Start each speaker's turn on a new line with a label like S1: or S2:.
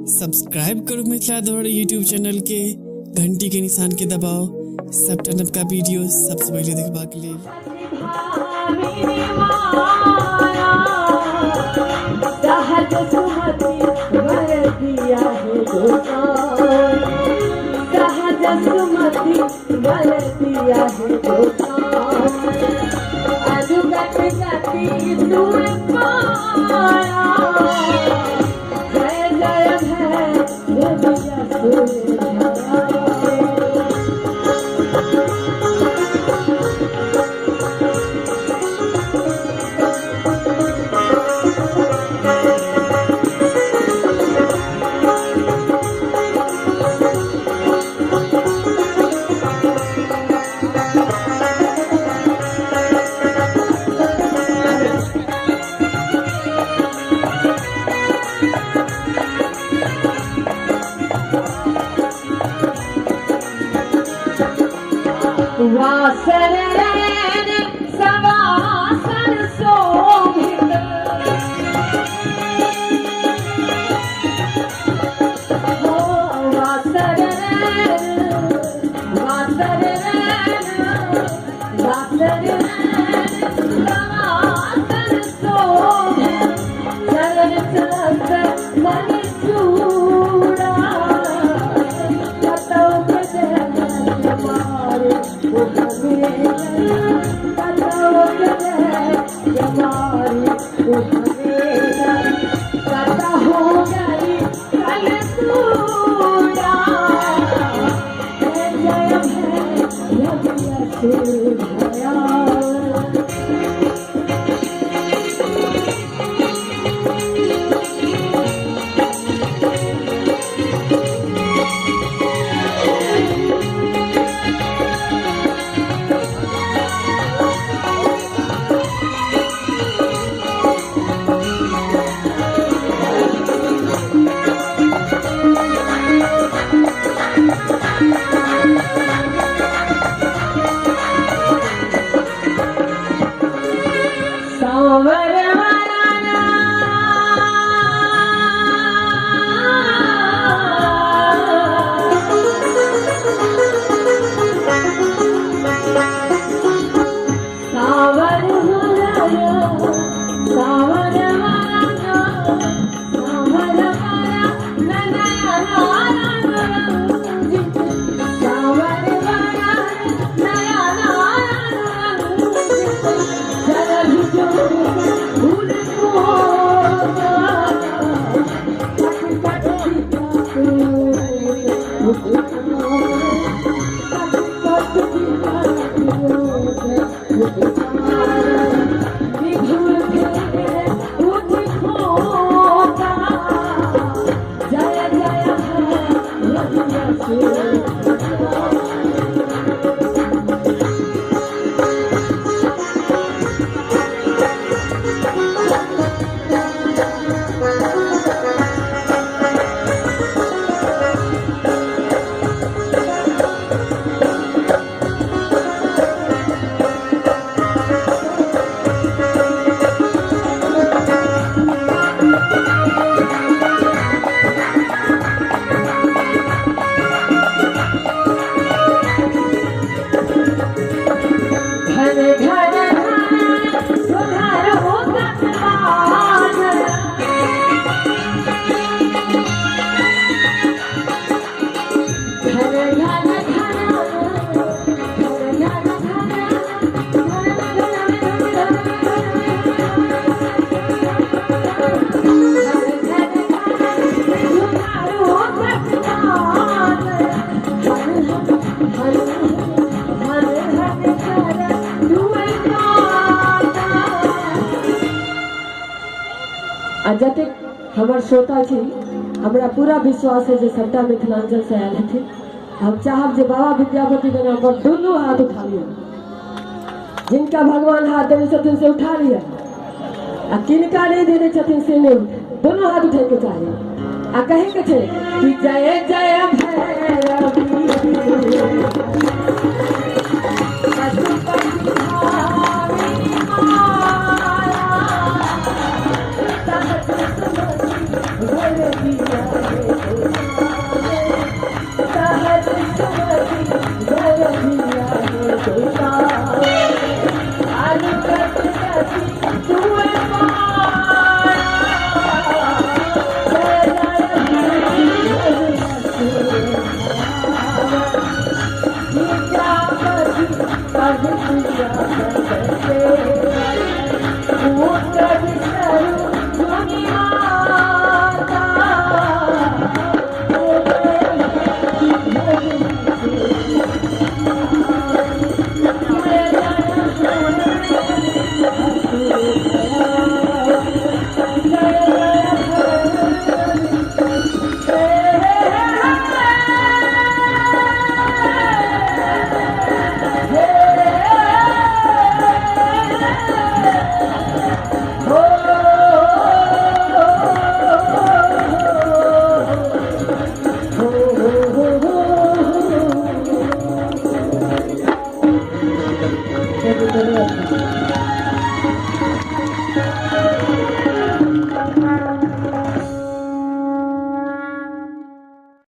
S1: Subscribe करो मिथिला दौड़ YouTube channel के घंटी के निशान के दबाओ सब टनप का वीडियो सबसे पहले देखबाक लेल।
S2: वासन सवासन शोभित हो वासन वासन वासन सवासन शोभित चरण चलत मन चूड़ा कतौ जते हमर श्रोता छी हमरा पूरा विश्वास है जे सबटा मिथिलांचल से आयल हथिन। हम चाहब जे बाबा विद्यापति बना पर दोनों हाथ उठा लिया, जिनका भगवान हाथ देने छथिन से उठा लिया, आ किनका नहीं देने छथिन से नहीं, दोनों हाथ उठे के चाहिए आ कहे के छे कि जय जय भैरवी Hare बहुत बहुत धन्यवाद।